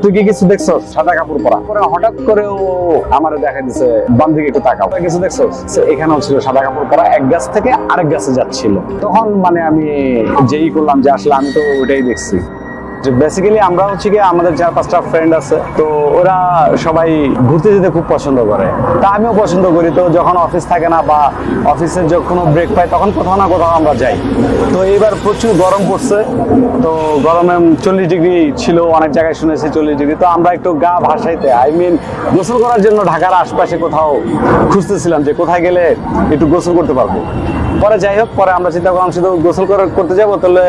তুই কি কিছু দেখছো? সাদা কাপড় পরা। পরে হঠাৎ করে ও আমারে দেখা দিছে, বাম দিকে একটু তাকাও, কিছু দেখছো? এখানেও ছিল সাদা কাপড় পরা, এক গাছ থেকে আরেক গাছে যাচ্ছিল। তখন মানে আমি যেই করলাম যে আসলে আমি তো ওটাই দেখছি। বেসিক্যালি আমরা হচ্ছে কি আমাদের 4-5টা ফ্রেন্ড আছে, তো ওরা সবাই ঘুরতে যেতে খুব পছন্দ করে, তা আমিও পছন্দ করি। তো যখন অফিস থাকে না বা অফিসের যখন ব্রেক পাই তখন কোথাও না কোথাও আমরা যাই। তো এবার প্রচুর গরম পড়ছে, তো গরমে 40 ডিগ্রি ছিল, অনেক জায়গায় শুনেছি 40 ডিগ্রি। তো আমরা একটু গা ভাসাইতে গোসল করার জন্য ঢাকার আশপাশে কোথাও খুঁজতেছিলাম যে কোথায় গেলে একটু গোসল করতে পারবো। পরে যাই হোক, পরে আমরা চিন্তা করলাম শুধু গোসল করতে যাবো, তাহলে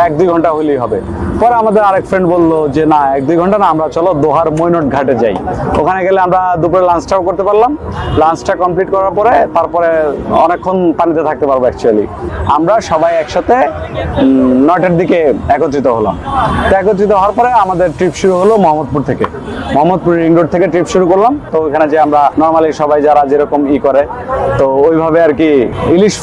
1-2 ঘন্টা হলেই হবে। পরে আমাদের আরেক ফ্রেন্ড বললো যে না, 1-2 ঘন্টা না, আমরা চলো দোহার মৈনট ঘাটে যাই। ওখানে গেলে আমরা দুপুরে লাঞ্চটাও করতে পারলাম। লাঞ্চটা কমপ্লিট করার পরে তারপরে অনেকক্ষণ পানিতে থাকতে পারবো। অ্যাকচুয়ালি আমরা সবাই একসাথে 9টার দিকে একত্রিত হলাম। তো একত্রিত হওয়ার পরে আমাদের ট্রিপ শুরু হলো মোহাম্মদপুর থেকে। মোহাম্মদপুর রিং রোড থেকে ট্রিপ শুরু করলাম। তো ওখানে যে আমরা নর্মালি সবাই যারা যেরকম করে, তো ওইভাবে আর কি ইলিশ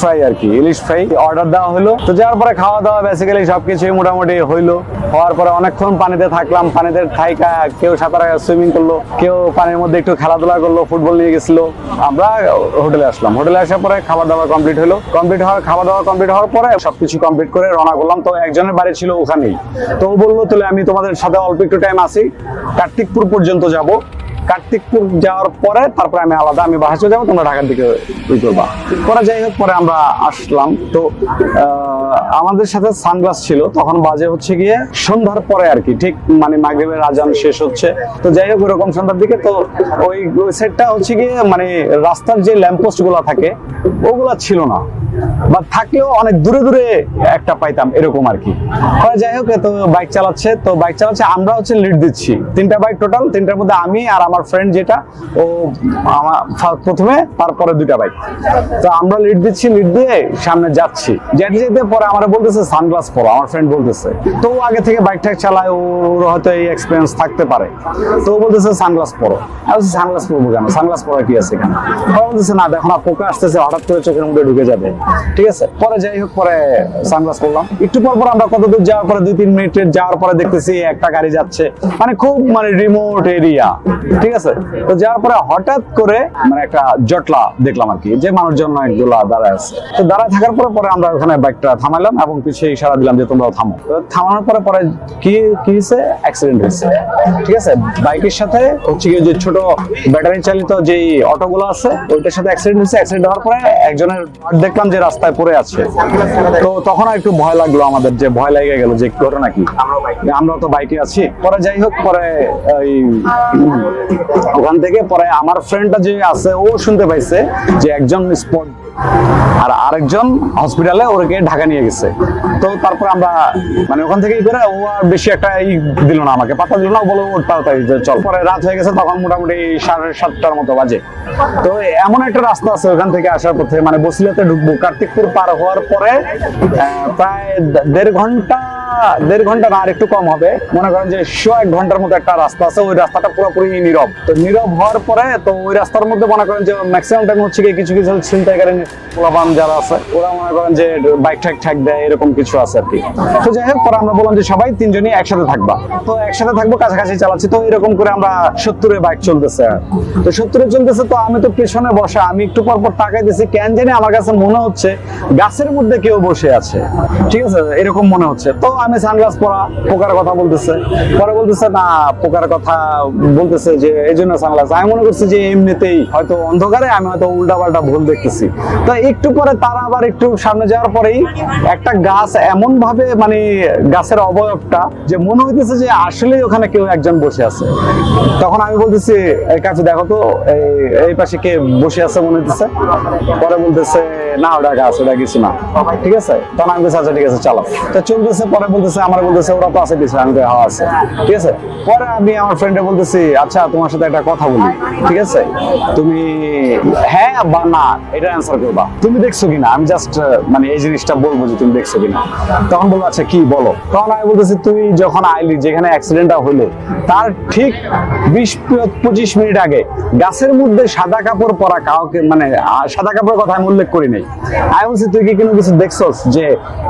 ফ্রাই অর্ডার দেওয়া হলো। তো যাওয়ার পরে খাওয়া দাওয়া বেসিক্যালি সবকিছুই মোটামুটি হইলো। হওয়ার পরে অনেকক্ষণ পানিতে থাকলাম, পানিতে থাইকা কেউ সাঁতার সুইমিং করলো, কেউ পানির মধ্যে একটু খেলাধুলা করলো, ফুটবল নিয়ে গেছিল। আমরা হোটেলে আসলাম। হোটেলে আসার পরে খাবার দাবার কমপ্লিট হলো। খাওয়া দাওয়া কমপ্লিট হওয়ার পরে সবকিছু কমপ্লিট করে রওনা করলাম। তো একজনের বাড়ি ছিল ওখানেই, তো ও বললো তাহলে আমি তোমাদের সাথে অল্প একটু টাইম আসি, কার্তিকপুর পর্যন্ত যাব। কার্তিকপুর যাওয়ার পরে তারপরে আমি বাসা চলে যাবো, তোমরা ঢাকার দিকে করবা। পরে যাই হোক, পরে আমরা আসলাম। তো আমাদের সাথে সানগ্লাস ছিল। তখন বাজে হচ্ছে গিয়ে সন্ধ্যার পরে আর কি, ঠিক মানে মাগরিবের আজান শেষ হচ্ছে। তো যাই হোক, ওরকম সন্ধ্যার দিকে। তো ওই সেটটা হচ্ছে গিয়ে মানে রাস্তার যে ল্যাম্পপোস্ট গুলা থাকে ওগুলা ছিল না, বা থাকলেও অনেক দূরে দূরে একটা পাইতাম, এরকম আর কি। যাই হোক, তো বাইক চালাচ্ছে, আমরা হচ্ছে লিড দিচ্ছি। 3টা বাইক টোটাল, 3টার মধ্যে আমি আর আমার ফ্রেন্ড যেটা, ও আমার প্রথমে, তারপরে 2টা বাইক। তো আমরা লিড দিয়ে সামনে যাচ্ছি। যেতে পরে আমার বলতেছে সানগ্লাস পরো, আমার ফ্রেন্ড বলতেছে। তো আগে থেকে বাইক চালায়, ওর হয়তো এই এক্সপিরিয়েন্স থাকতে পারে। তো ও বলতেছে সানগ্লাস পরো। আমি বলছি সানগ্লাস পরবো কেন, সানগ্লাস পরা কি আছে এখানে? বলতেছে না, দেখো না পোকা আসতেছে, হঠাৎ করে চোখের মধ্যে ঢুকে যাবে। ঠিক আছে, পরে যাই হোক, পরে সানগ্লাস পরলাম। একটু পর আমরা কত দূর যাওয়ার পরে 2-3 মিনিটের যাওয়ার পরে দেখতেছি একটা গাড়ি যাচ্ছে, মানে খুব মানে রিমোট এরিয়া। ঠিক আছে, তো যাওয়ার পরে হঠাৎ করে মানে একটা জটলা দেখলাম আর কি, যে মানুষজন একগুলা দাঁড়ায় আছে। তো দাঁড়ায় থাকার পরে আমরা ওখানে বাইকটা থামাইলাম এবং পিছিয়ে ইশারা দিলাম যে তোমরাও থামো। তো থামানোর পরে কি হয়েছে, অ্যাক্সিডেন্ট হয়েছে। ঠিক আছে, বাইকের সাথে হচ্ছে কি যে ছোট ব্যাটারি চালিত যে অটোগুলো আছে ওইটার সাথে অ্যাক্সিডেন্ট হয়েছে। অ্যাক্সিডেন্ট হওয়ার পরে একজনের দেখলাম যে রাস্তায় পড়ে আছে। তো তখন একটু ভয় লাগলো আমাদের, যে ভয় লেগে গেল যে ঘটনা কি, আমরা তো বাইকে আছি। পরে যাই হোক, পরে ওখান থেকে পরে আমার ফ্রেন্ডটা যে আছে ও শুনতে পাইছে যে একজন স্পট আর আরেকজন হসপিটালে ওকে ঢাকা নিয়ে গেছে। তো তারপর আমরা মানে ওখান থেকে করে, ও আর বেশি একটা দিল না, আমাকে পাত্তা দিল না, বলো ওর তাড়াতাড়ি চল। পরে রাত হয়ে গেছে, তখন মোটামুটি 7:30টার মতো বাজে। তো এমন একটা রাস্তা আছে ওখান থেকে আসার পথে, মানে বসিলাতে ঢুকবো, কার্তিকপুর পার হওয়ার পরে প্রায় 1.5 ঘন্টা না, আর একটু কম হবে, মনে করেন যে 1 ঘন্টার মতো একটা রাস্তা আছে। ওই রাস্তাটা পুরোপুরি নীরব। তো নীরব হওয়ার পরে তো ওই রাস্তার মধ্যে মনে করেন যে ম্যাক্সিমাম টাইম হচ্ছে কিছু ছিনতাইকারী পোলাপান যারা আছে, ওরা মনে করেন যে বাইক ঠ্যাক দেয়, এরকম কিছু আছে আর কি। তো যাই হোক, পরে আমরা বললাম যে সবাই 3জনই একসাথে থাকবা। তো একসাথে থাকবো, কাছাকাছি চালাচ্ছি। তো এরকম করে আমরা 70-এ বাইক চলতেছে। তো 70-এ চলতেছে, তো আমি তো পেছনে বসা, আমি একটু পর তাকাই দিছি, কেন জানি আমার কাছে মনে হচ্ছে গাছের মধ্যে কেউ বসে আছে। ঠিক আছে, এরকম মনে হচ্ছে। তো আমি সানগ্লাস পরা, পোকার কথা বলতেছে। পরে বলতেছে না, পোকার কথা বলতেছে যে এই জন্য সানগ্লাস। আমি মনে করছি যে এমনিতেই হয়তো অন্ধকারে আমি হয়তো উল্টাপাল্টা ভুল দেখতেছি। তো একটু পরে তারা আবার একটু সামনে যাওয়ার পরেই একটা গাছ এমন ভাবে, মানে গাছের অবয়বটা যে মনে হইতেছে যে আসলেই ওখানে কেউ একজন বসে আছে। তখন আমি বলতেছি এই কাছে দেখো তো, এই পাশে কে বসে আছে মনে হইতেছে। পরে বলতেছে না, ওটা গাছ, ওটা কিছু না। ঠিক আছে, তখন আমি বলছি আচ্ছা ঠিক আছে চালাও। তো চলতেছে, পরে বলতেছে ওরা তো আছে পিছনে। আমি হাওয়া আছে। ঠিক আছে, পরে আমি আমার ফ্রেন্ডে বলতেছি আচ্ছা তোমার সাথে একটা কথা বলি, ঠিক আছে, তুমি হ্যাঁ বা না এটা অ্যান্সার করবা, তুমি দেখছো কিনা, আমি জাস্ট মানে এই জিনিসটা বলবো যে তুমি দেখছো কিনা। তখন বলবো আচ্ছা কি বলো। তখন আমি বলতেছি তুই যখন আইলি যেখানে অ্যাক্সিডেন্টটা হলো তার ঠিক 20-25 মিনিট আগে গাছের মধ্যে সাদা কাপড় পরা কাউকে, মানে সাদা কাপড়ের কথা আমি উল্লেখ করি নাই। আমি বলছি তুই কি কোনো কিছু দেখছস যে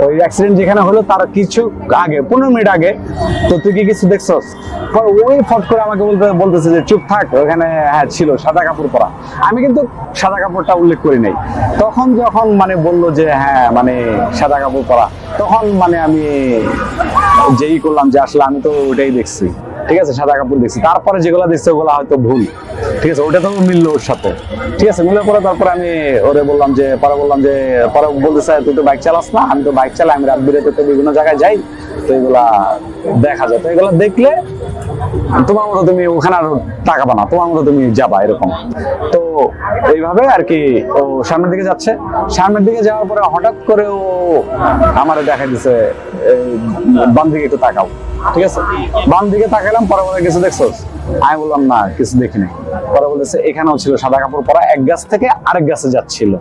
ওই অ্যাক্সিডেন্ট যেখানে হলো তার কিছু আগে 15 মিনিট আগে, তো তুই কি কিছু দেখছস? ওই ফট করে আমাকে বলতেছে যে চুপ থাক, ওখানে হ্যাঁ ছিল সাদা কাপড় পরা। আমি কিন্তু সাদা কাপড়টা উল্লেখ করি নাই। তখন যখন মানে বললো যে হ্যাঁ মানে সাদা কাপড় পরা, তখন মানে আমি যেই করলাম যে আসলে আমি তো ওটাই দেখছি, ঠিক আছে, সাদা কাপড় দেখছি। তারপরে যেগুলো দেখছে ওগুলো হয়তো ভুল, ঠিক আছে, ওটা তো মিললো ওর সাথে, ঠিক আছে। মিলার পরে তারপরে আমি ওরে বললাম যে, পরে বলতেছে তুই তো বাইক চালাস না। আমি তো বাইক চালাই, আমি রাত বিরেতে তো বিভিন্ন জায়গায় যাই, তো এগুলা দেখা যায়, তো এগুলা দেখলে তোমার মতো তুমি ওখানে আর তাকাবা না, তোমার মতো তুমি যাবা এরকম। তো এইভাবে আর কি ও সামনের দিকে যাচ্ছে। সামনের দিকে যাওয়ার পরে হঠাৎ করে ও আমারে দেখা দিছে বাম দিকে একটু তাকাও, ঠিক আছে। বাম দিকে তাকালাম, পরে বলে কিছু দেখছো? আমি বললাম না কিছু দেখিনি। পরে বলেছে এখানেও ছিল সাদা কাপড় পরা, এক গাছ থেকে আরেক গাছে যাচ্ছিল।